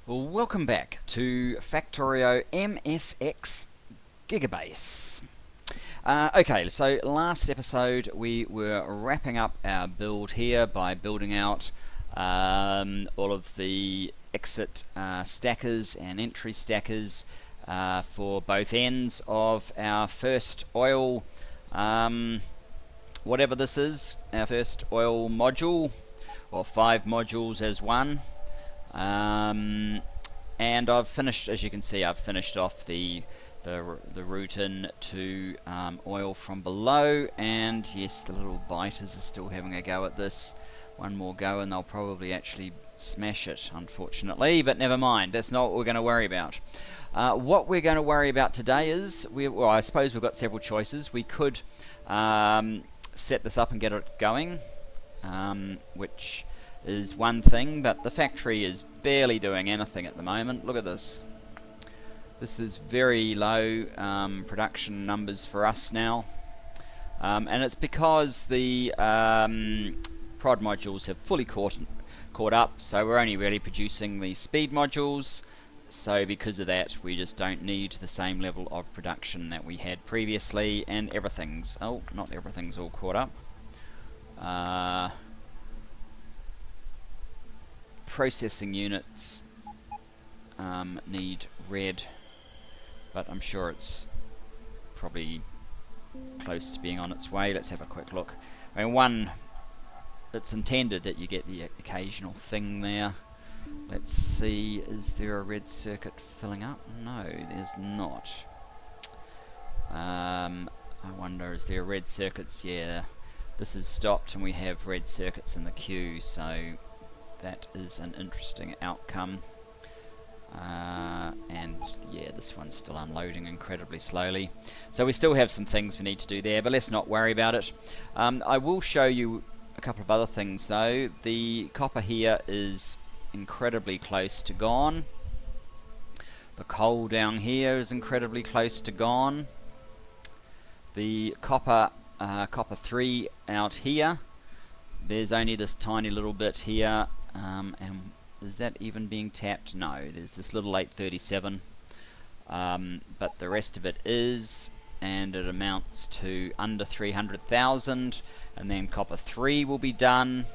Well, welcome back to Factorio MSX Gigabase. Okay, so last episode we were wrapping up our build here by building out all of the exit stackers and entry stackers for both ends of our first oil, whatever this is, our first oil module, or 5 modules as one. And I've finished, as you can see, I've finished off the route in to oil from below, and yes, the little biters are still having a go at this. One more go and they'll probably actually smash it, unfortunately, but never mind, that's not what we're going to worry about. What we're going to worry about today is, well, I suppose we've got several choices. We could set this up and get it going, which is one thing, but the factory is barely doing anything at the moment. Look at this. This is very low production numbers for us now, and it's because the prod modules have fully caught up, so we're only really producing the speed modules. So because of that, we just don't need the same level of production that we had previously, and everything's, oh, not everything's all caught up. Processing units need red, but I'm sure it's probably close to being on its way. Let's have a quick look. I mean, it's intended that you get the occasional thing there. Let's see, is there a red circuit filling up? No, there's not. I wonder, is there red circuits? Yeah, this is stopped and we have red circuits in the queue, so that is an interesting outcome. And yeah, this one's still unloading incredibly slowly. So we still have some things we need to do there, but let's not worry about it. I will show you a couple of other things though. The copper here is incredibly close to gone. The coal down here is incredibly close to gone. The copper 3 out here, there's only this tiny little bit here. And is that even being tapped? No, there's this little 837, but the rest of it is, and it amounts to under 300,000, and then copper 3 will be done.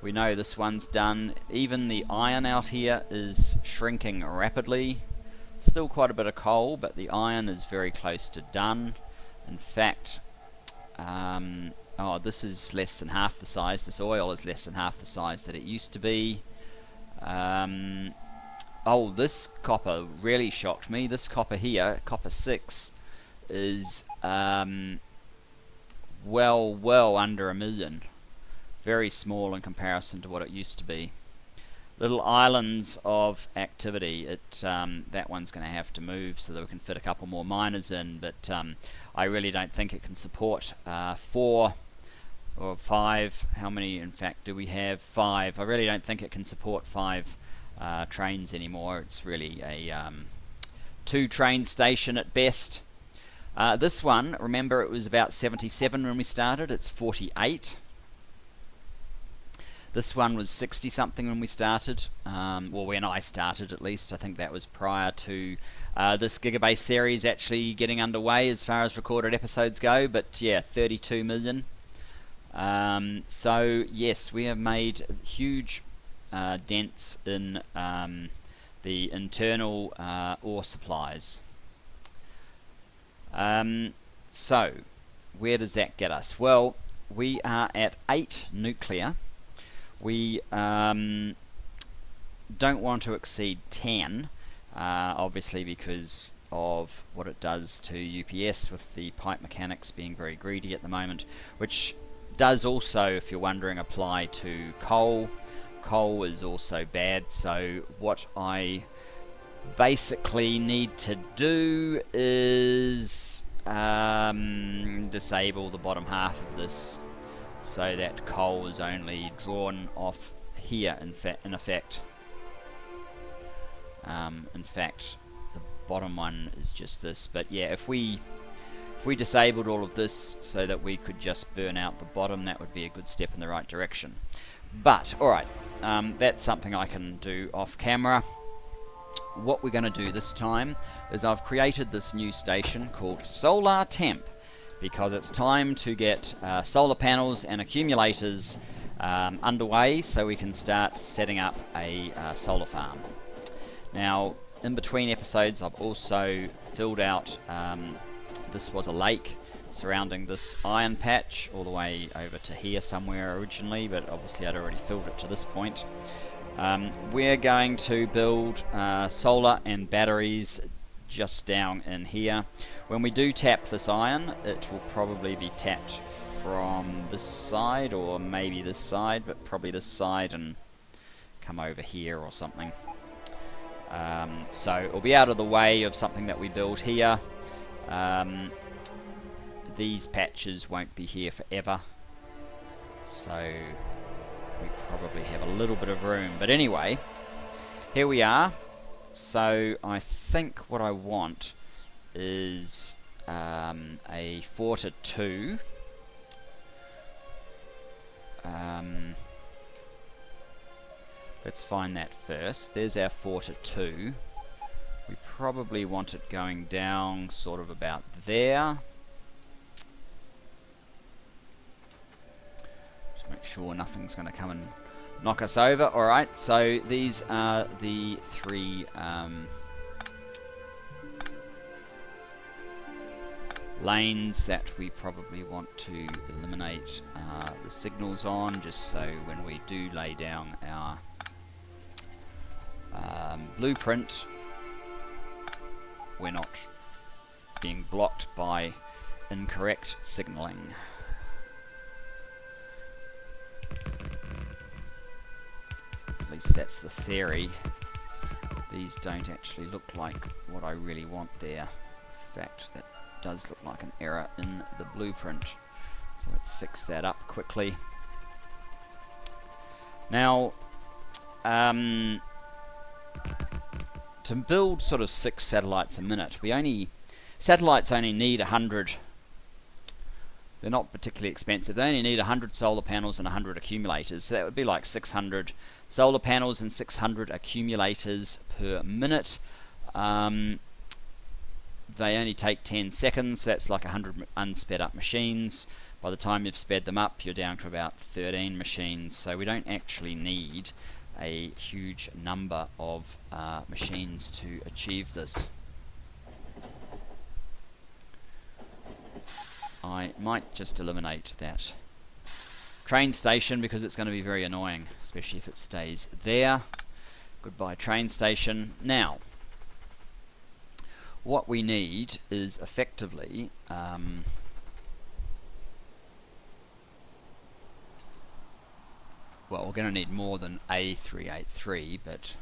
We know this one's done. Even the iron out here is shrinking rapidly. Still quite a bit of coal, but the iron is very close to done. In fact, oh, this is less than half the size. This oil is less than half the size that it used to be. Oh, this copper really shocked me. This copper here, copper 6, is well under 1 million. Very small in comparison to what it used to be. Little islands of activity. That one's going to have to move so that we can fit a couple more miners in, but I really don't think it can support 4 or 5, how many in fact do we have? 5. I really don't think it can support 5 trains anymore. It's really a 2 train station at best. This one, remember, it was about 77 when we started. It's 48. This one was 60 something when we started, well, when I started at least. I think that was prior to this Gigabase series actually getting underway as far as recorded episodes go, but yeah, 32 million. So yes, we have made huge dents in the internal ore supplies. So where does that get us? Well, we are at 8 nuclear. We don't want to exceed 10, obviously because of what it does to UPS with the pipe mechanics being very greedy at the moment, which does also, if you're wondering, apply to coal. Coal is also bad, so what I basically need to do is disable the bottom half of this so that coal is only drawn off here in effect. In fact, the bottom one is just this, but yeah, if we disabled all of this so that we could just burn out the bottom, that would be a good step in the right direction. But alright, that's something I can do off camera. what we're going to do this time is I've created this new station called Solar Temp, because it's time to get solar panels and accumulators underway so we can start setting up a solar farm. Now, in between episodes, I've also filled out, this was a lake surrounding this iron patch all the way over to here somewhere originally, but obviously I'd already filled it to this point. We're going to build solar and batteries just down in here. When we do tap this iron, it will probably be tapped from this side or maybe this side, but probably this side and come over here or something. So it'll be out of the way of something that we build here. These patches won't be here forever, so we probably have a little bit of room. But anyway, here we are. So I think what I want is a 4 to 2. Let's find that first. There's our 4 to 2. We probably want it going down sort of about there. Just make sure nothing's going to come and knock us over. Alright, so these are the 3 lanes that we probably want to eliminate the signals on, just so when we do lay down our blueprint, we're not being blocked by incorrect signaling. At least that's the theory. These don't actually look like what I really want there. In fact, that does look like an error in the blueprint. So let's fix that up quickly. Now, to build sort of 6 satellites a minute, satellites only need 100. They're not particularly expensive. They only need 100 solar panels and 100 accumulators. So that would be like 600 solar panels and 600 accumulators per minute. They only take 10 seconds. That's like 100 unsped up machines. By the time you've sped them up, you're down to about 13 machines. So we don't actually need a huge number of machines to achieve this. I might just eliminate that train station because it's going to be very annoying, especially if it stays there. Goodbye train station. Now, what we need is effectively well, we're going to need more than A383, but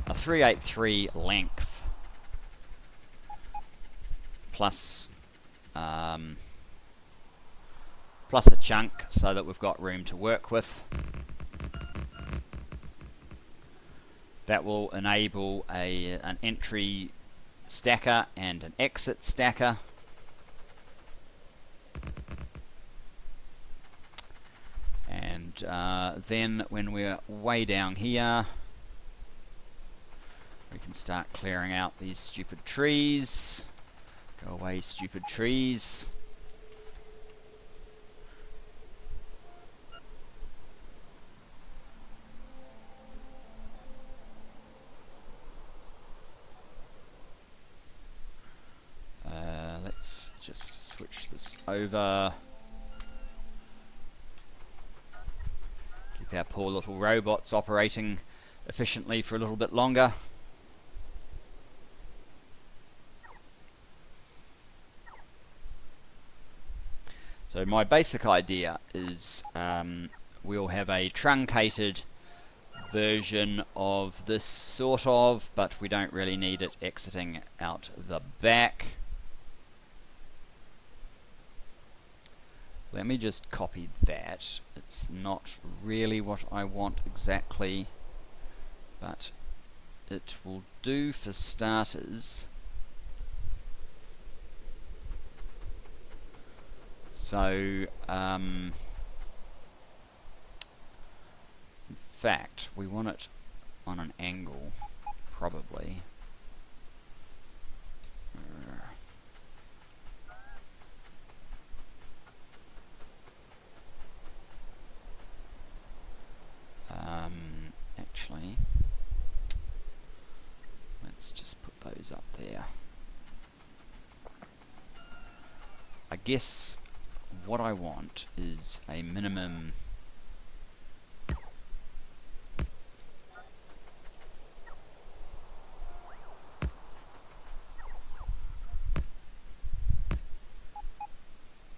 a 383 length plus plus a chunk so that we've got room to work with. That will enable an entry stacker and an exit stacker. And then when we're way down here, we can start clearing out these stupid trees. Go away, stupid trees. Let's just switch this over. Keep our poor little robots operating efficiently for a little bit longer. So my basic idea is we'll have a truncated version of this sort of, but we don't really need it exiting out the back. Let me just copy that. It's not really what I want exactly, but it will do for starters. So fact, we want it on an angle, probably. Actually, let's just put those up there. I guess what I want is a minimum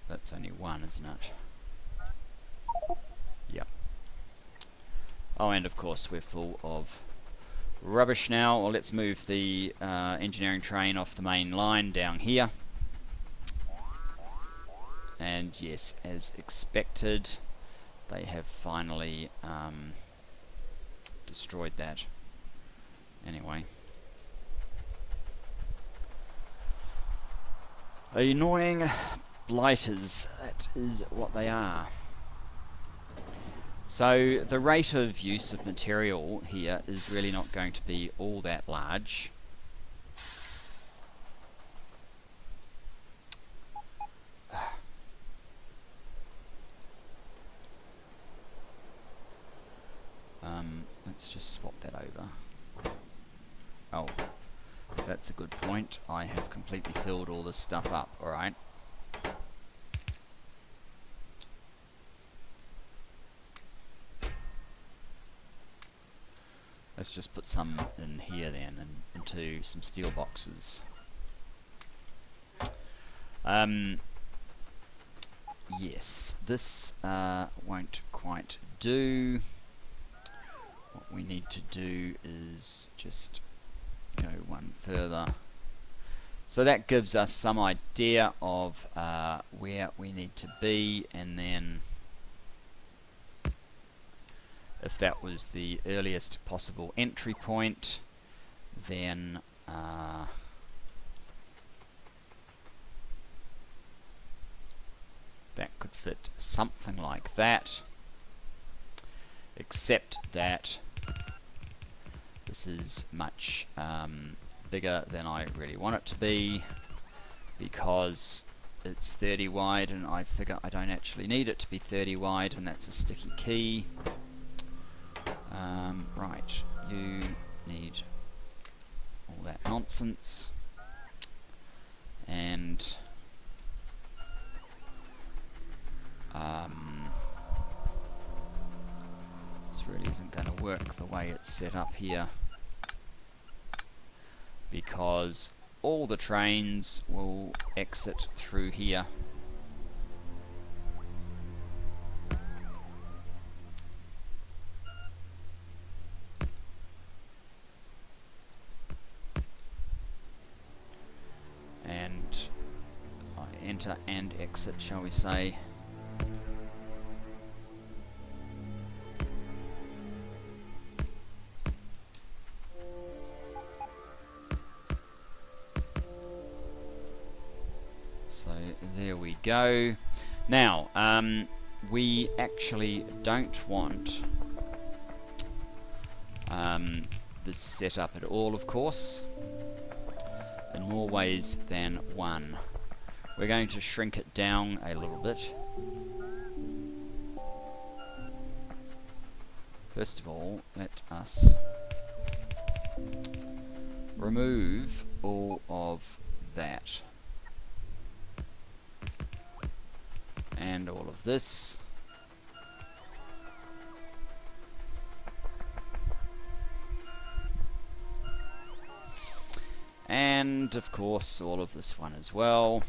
that's only one, isn't it? Yep. Oh, and of course we're full of rubbish now. Well, let's move the engineering train off the main line down here. And yes, as expected, they have finally destroyed that. Anyway. Annoying blighters, that is what they are. So the rate of use of material here is really not going to be all that large. Let's just swap that over. Oh, that's a good point. I have completely filled all this stuff up, alright. Let's just put some in here then, and into some steel boxes. Yes, this won't quite do. What we need to do is just go one further. So that gives us some idea of where we need to be, and then if that was the earliest possible entry point, then that could fit something like that, except that this is much bigger than I really want it to be, because it's 30 wide and I figure I don't actually need it to be 30 wide, and that's a sticky key. Right, you need all that nonsense, and this really isn't going to work the way it's set up here, because all the trains will exit through here. And I enter and exit, shall we say. So there we go. Now, we actually don't want this set up at all, of course, in more ways than one. We're going to shrink it down a little bit. First of all, let us remove all of that and all of this. And of course all of this one as well.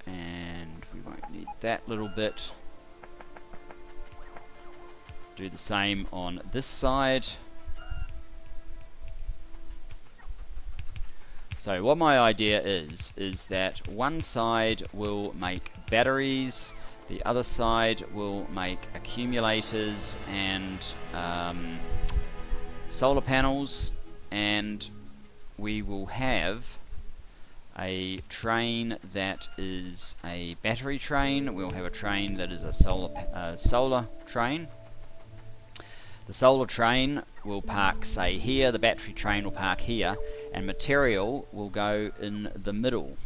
And we won't need that little bit. Do the same on this side. So what my idea is that one side will make batteries, the other side will make accumulators and solar panels, and we will have a train that is a battery train. We'll have a train that is a solar train. The solar train will park, say, here, the battery train will park here, and material will go in the middle.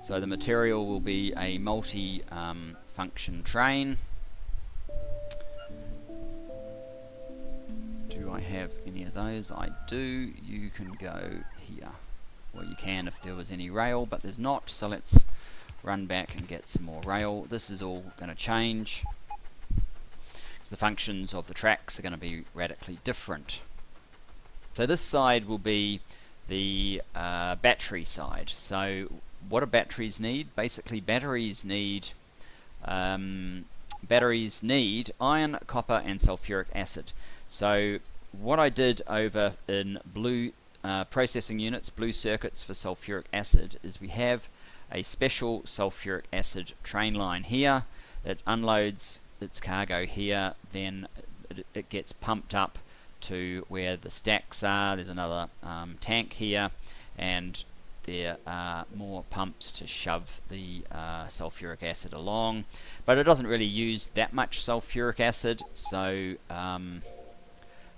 So the material will be a multi-function train. Do I have any of those? I do. You can go here. Well, you can if there was any rail, but there's not, so let's run back and get some more rail. This is all going to change. The functions of the tracks are going to be radically different. So this side will be the battery side. So what do batteries need? Basically, batteries need iron, copper, and sulfuric acid. So what I did over in blue processing units, blue circuits for sulfuric acid, is we have a special sulfuric acid train line here. It unloads its cargo here, then it gets pumped up to where the stacks are. There's another tank here, and there are more pumps to shove the sulfuric acid along, but it doesn't really use that much sulfuric acid, so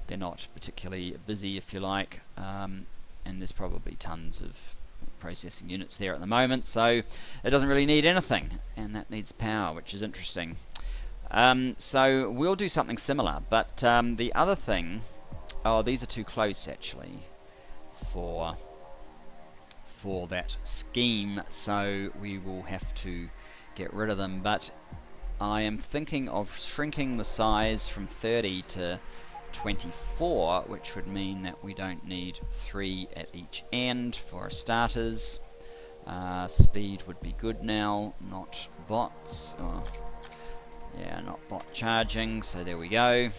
they're not particularly busy, if you like, and there's probably tons of processing units there at the moment, so it doesn't really need anything, and that needs power, which is interesting. So we'll do something similar, but the other thing, oh, these are too close actually for that scheme, so we will have to get rid of them, but I am thinking of shrinking the size from 30 to 24, which would mean that we don't need 3 at each end for our starters. Speed would be good now, not bots. Oh. Yeah, not bot charging, so there we go.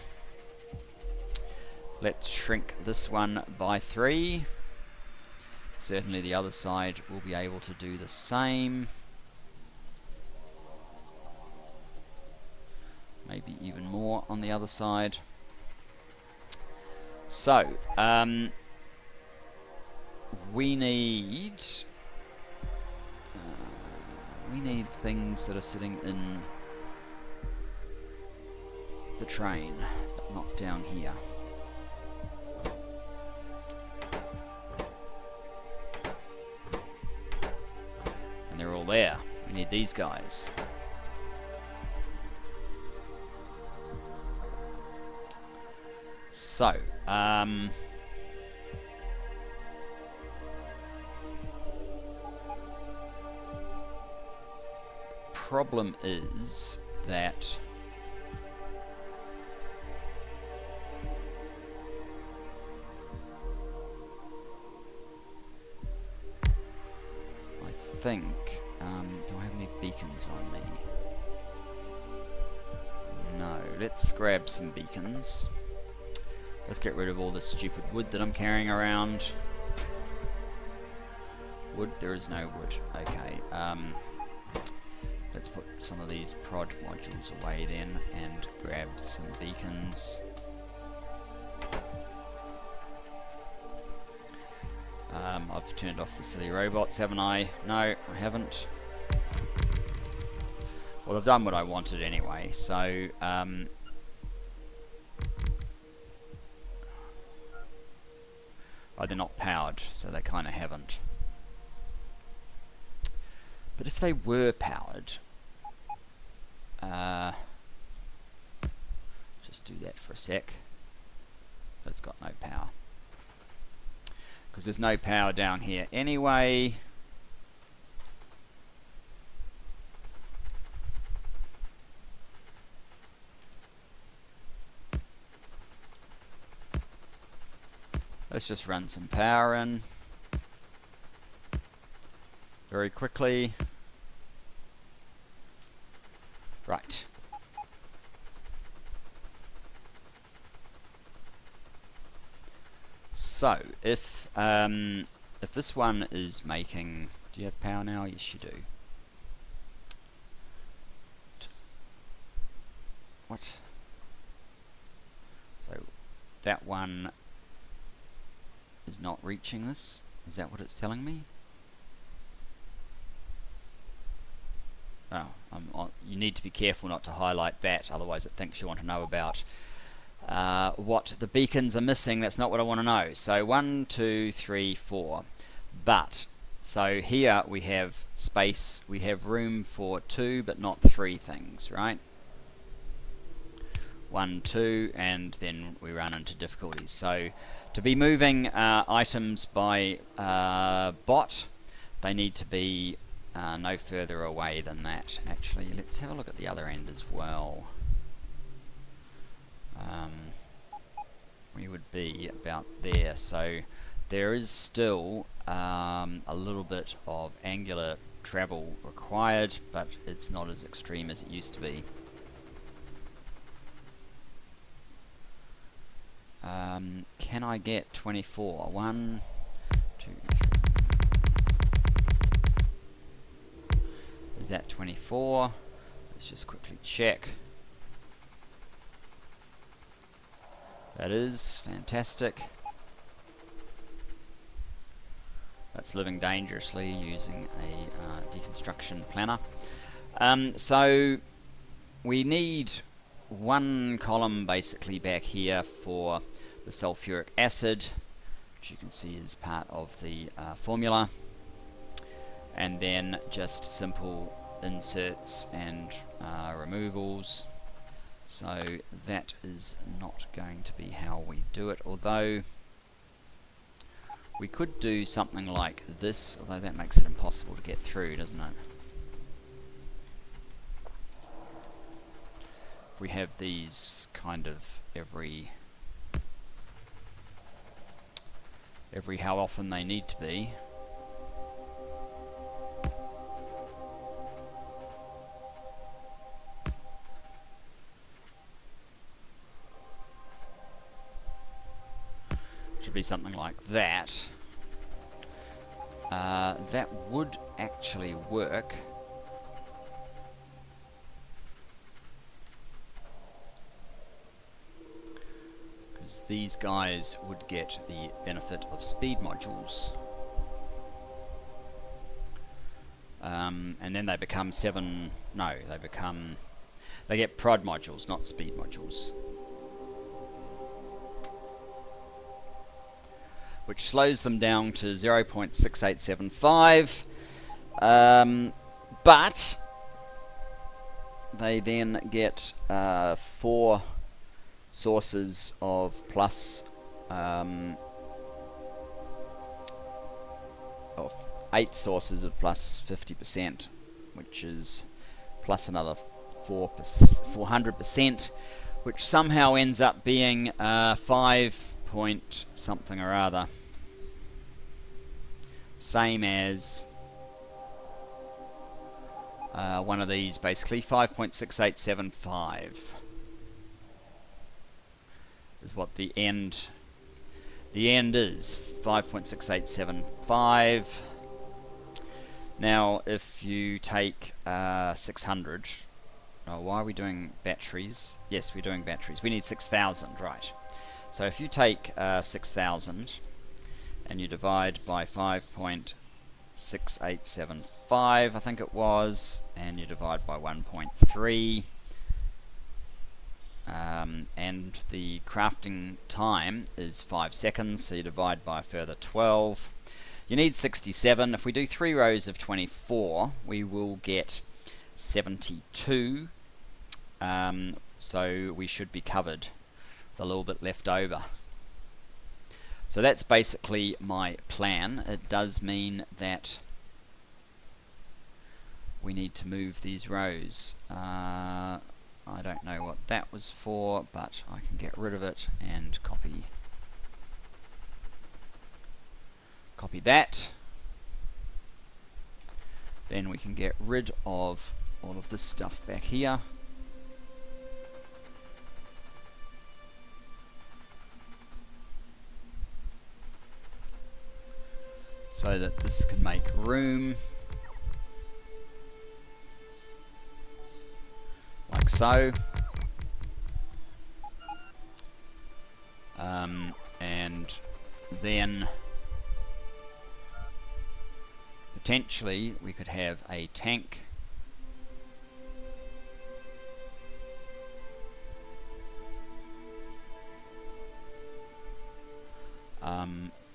Let's shrink this one by 3. Certainly the other side will be able to do the same. Maybe even more on the other side. So, we need things that are sitting in the train, but not down here. And they're all there. We need these guys. So, problem is that I think, do I have any beacons on me? No, let's grab some beacons. Let's get rid of all this stupid wood that I'm carrying around. Wood? There is no wood. Okay, let's put some of these prod modules away then and grab some beacons. I've turned off the silly robots, haven't I? No, I haven't. Well, I've done what I wanted anyway, so oh, they're not powered, so they kind of haven't. But if they were powered, just do that for a sec. But it's got no power. Because there's no power down here anyway. Let's just run some power in very quickly. Right. So, if this one is making... Do you have power now? Yes, you do. What? So, that one is not reaching this. Is that what it's telling me? Oh, you need to be careful not to highlight that, otherwise it thinks you want to know about what the beacons are missing. That's not what I want to know. So 1, 2, 3, 4. But, so here we have space, we have room for 2 but not 3 things, right? 1, 2, and then we run into difficulties. So to be moving items by bot, they need to be no further away than that. Actually, let's have a look at the other end as well. We would be about there, so there is still a little bit of angular travel required, but it's not as extreme as it used to be. Can I get 24? 1, 2, 3. Is that 24? Let's just quickly check. That is fantastic. That's living dangerously using a deconstruction planner. So we need one column basically back here for the sulfuric acid, which you can see is part of the formula, and then just simple inserts and removals. So that is not going to be how we do it, although we could do something like this, although that makes it impossible to get through, doesn't it? We have these kind of every how often they need to be. Should be something like that. That would actually work. These guys would get the benefit of speed modules. And then they become they get prod modules, not speed modules. Which slows them down to 0.6875. But they then get 4 sources of plus of 8 sources of plus 50%, which is plus another 400%, which somehow ends up being 5 point something or other, same as one of these, basically 5.6875 is what the end is, 5.6875. Now if you take 600, why are we doing batteries? Yes, we're doing batteries. We need 6,000, right? So if you take 6,000 and you divide by 5.6875, I think it was, and you divide by 1.3, and the crafting time is 5 seconds, so you divide by a further 12. You need 67. If we do 3 rows of 24, we will get 72. So we should be covered with a little bit left over. So that's basically my plan. It does mean that we need to move these rows. I don't know what that was for, but I can get rid of it and copy that. Then we can get rid of all of this stuff back here. So that this can make room. Like so. And then potentially we could have a tank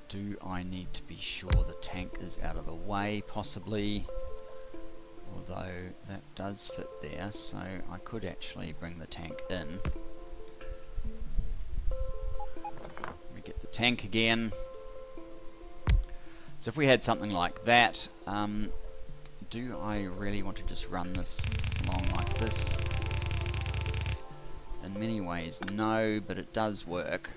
do I need to be sure the tank is out of the way? Possibly, although that does fit there, so I could actually bring the tank in. We get the tank again. So if we had something like that, do I really want to just run this along like this? In many ways, no, but it does work.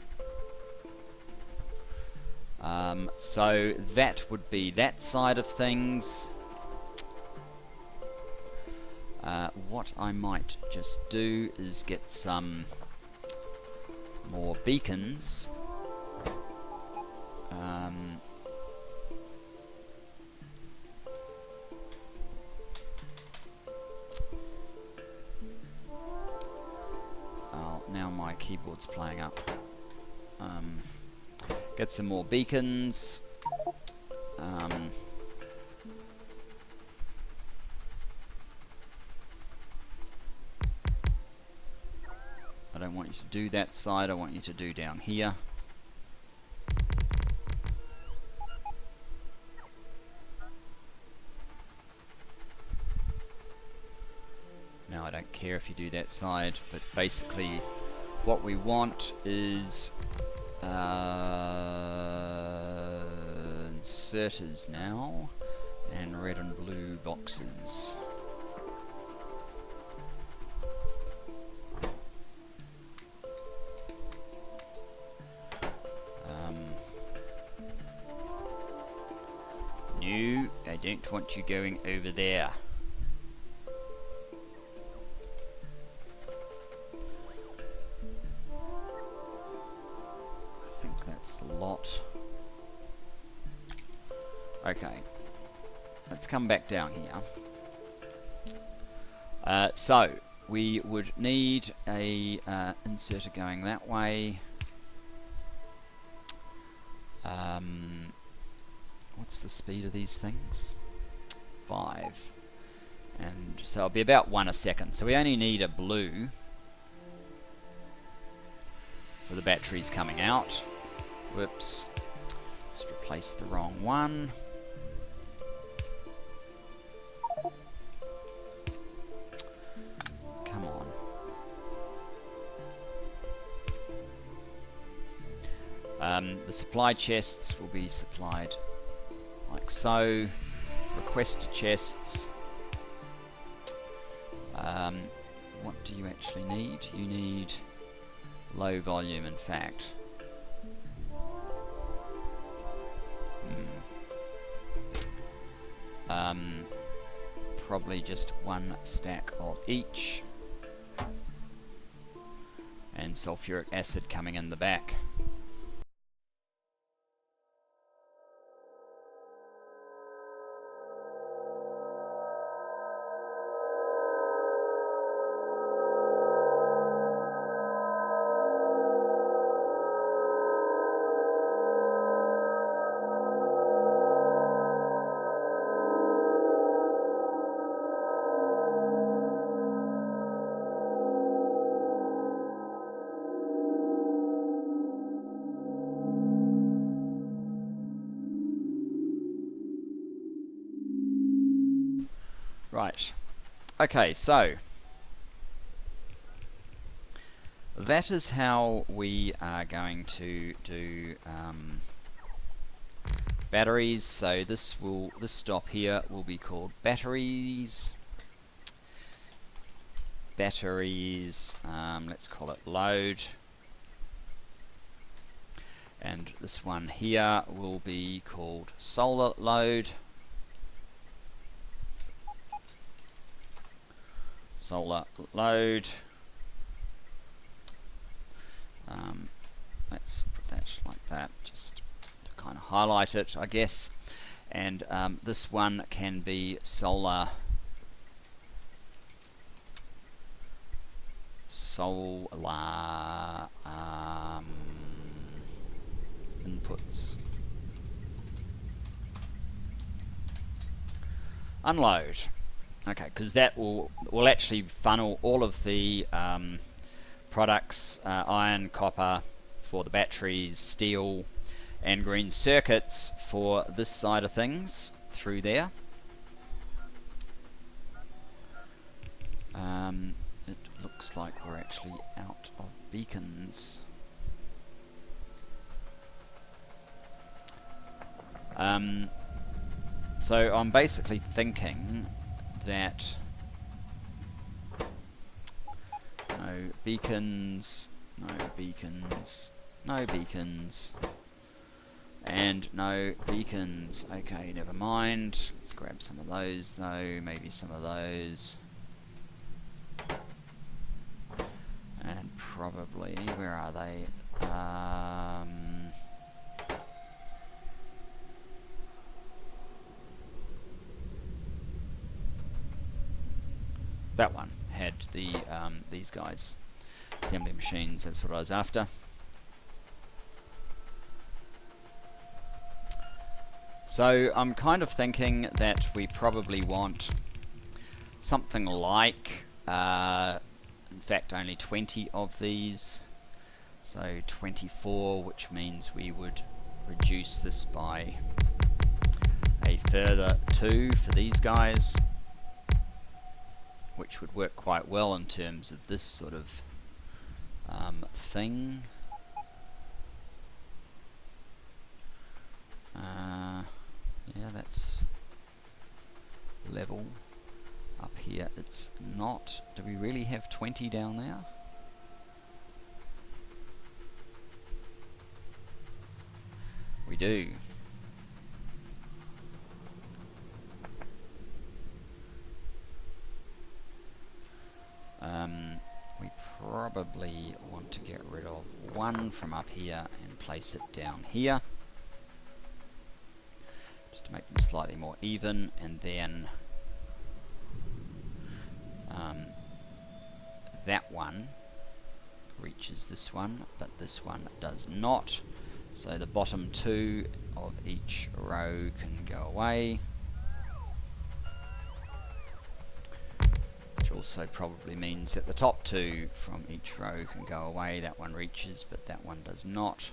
So that would be that side of things. What I might just do is get some more beacons. Now my keyboard's playing up. Get some more beacons. I don't want you to do that side, I want you to do down here. Now I don't care if you do that side, but basically what we want is inserters now, and red and blue boxes. No, I don't want you going over there. The lot. Okay, let's come back down here. So we would need a inserter going that way. What's the speed of these things? 5, and so it'll be about 1 a second. So we only need a blue for the batteries coming out. Whoops, just replaced the wrong one. Come on. The supply chests will be supplied like so. Request chests. What do you actually need? You need low volume, in fact. Probably just 1 stack of each, and sulfuric acid coming in the back. Right, okay, so that is how we are going to do batteries. So this stop here will be called batteries. Batteries, let's call it load. And this one here will be called solar load. Solar load. Let's put that like that, just to kind of highlight it, I guess. And this one can be solar outputs. Unload. Okay, because that will actually funnel all of the products, iron, copper for the batteries, steel and green circuits for this side of things through there. It looks like we're actually out of beacons. So I'm basically thinking that no beacons, no beacons, no beacons, and no beacons. Okay, never mind. Let's grab some of those though, maybe some of those. And probably, where are they? That one had the these guys, assembly machines. That's what I was after. So I'm kind of thinking that we probably want something like, in fact, only 20 of these. So 24, which means we would reduce this by a further 2 for these guys, which would work quite well in terms of this sort of thing. Yeah, that's level. Up here it's not. Do we really have 20 down there? We do. We probably want to get rid of one from up here and place it down here, just to make them slightly more even, and then that one reaches this one, but this one does not. So the bottom 2 of each row can go away. Which also probably means that the top 2 from each row can go away. That one reaches, but that one does not.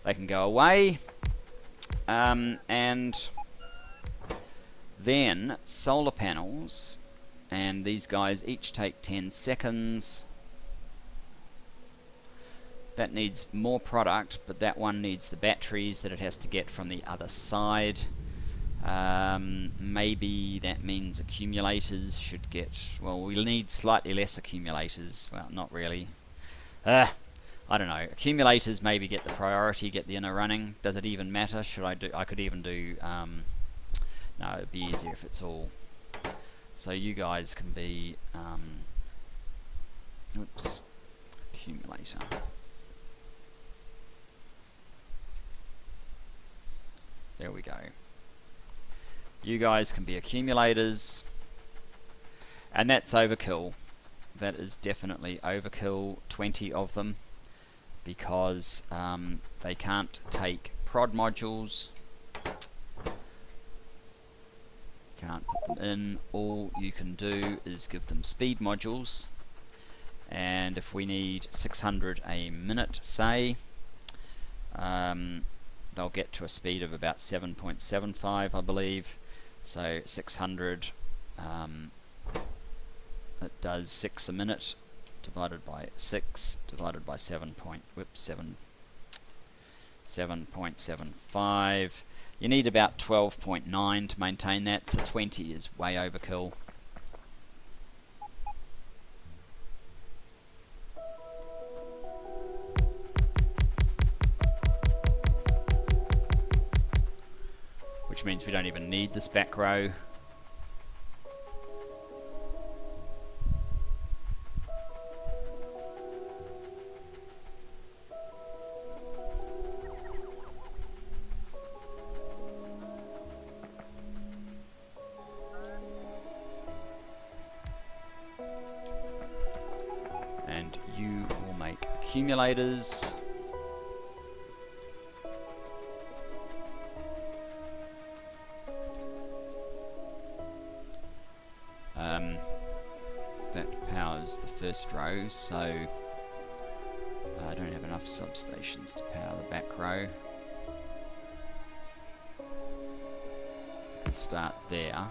They can go away. And then solar panels, and these guys each take 10 seconds. That needs more product, but that one needs the batteries that it has to get from the other side. Maybe that means accumulators should get, well, we'll need slightly less accumulators. Well, not really. I don't know. Accumulators maybe get the priority, get the inner running. Does it even matter? Should I do, I could even do, no, it'd be easier if it's all. So you guys can be, oops, accumulator. There we go. You guys can be accumulators, and that's overkill. That is definitely overkill, 20 of them, because they can't take prod modules. Can't put them in. All you can do is give them speed modules, and if we need 600 a minute, say, they'll get to a speed of about 7.75, I believe. So 600, it does 6 a minute divided by 6 divided by 7.75. You need about 12.9 to maintain that, so 20 is way overkill. Which means we don't even need this back row. And you will make accumulators. first row, so I don't have enough substations to power the back row. I can start there. Are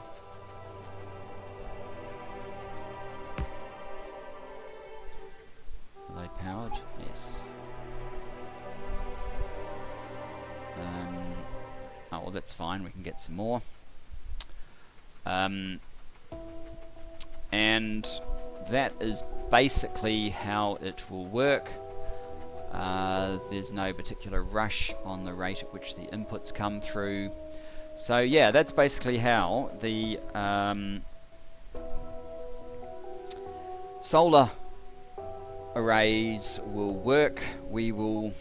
they powered? Yes. Oh, well, that's fine. We can get some more. And that is basically how it will work. There's no particular rush on the rate at which the inputs come through. So yeah, that's basically how the solar arrays will work. We will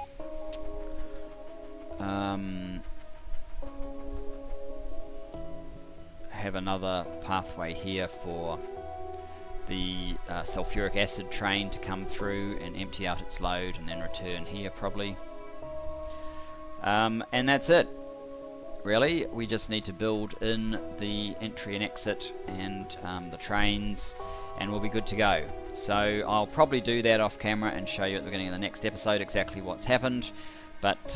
have another pathway here for the sulfuric acid train to come through and empty out its load and then return here probably. And that's it. Really, we just need to build in the entry and exit and the trains, and we'll be good to go. So I'll probably do that off camera and show you at the beginning of the next episode exactly what's happened. But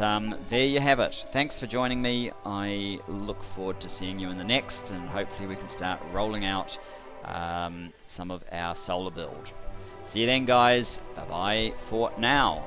there you have it. Thanks for joining me. I look forward to seeing you in the next, and hopefully we can start rolling out some of our solar build. See you then, guys. Bye bye for now.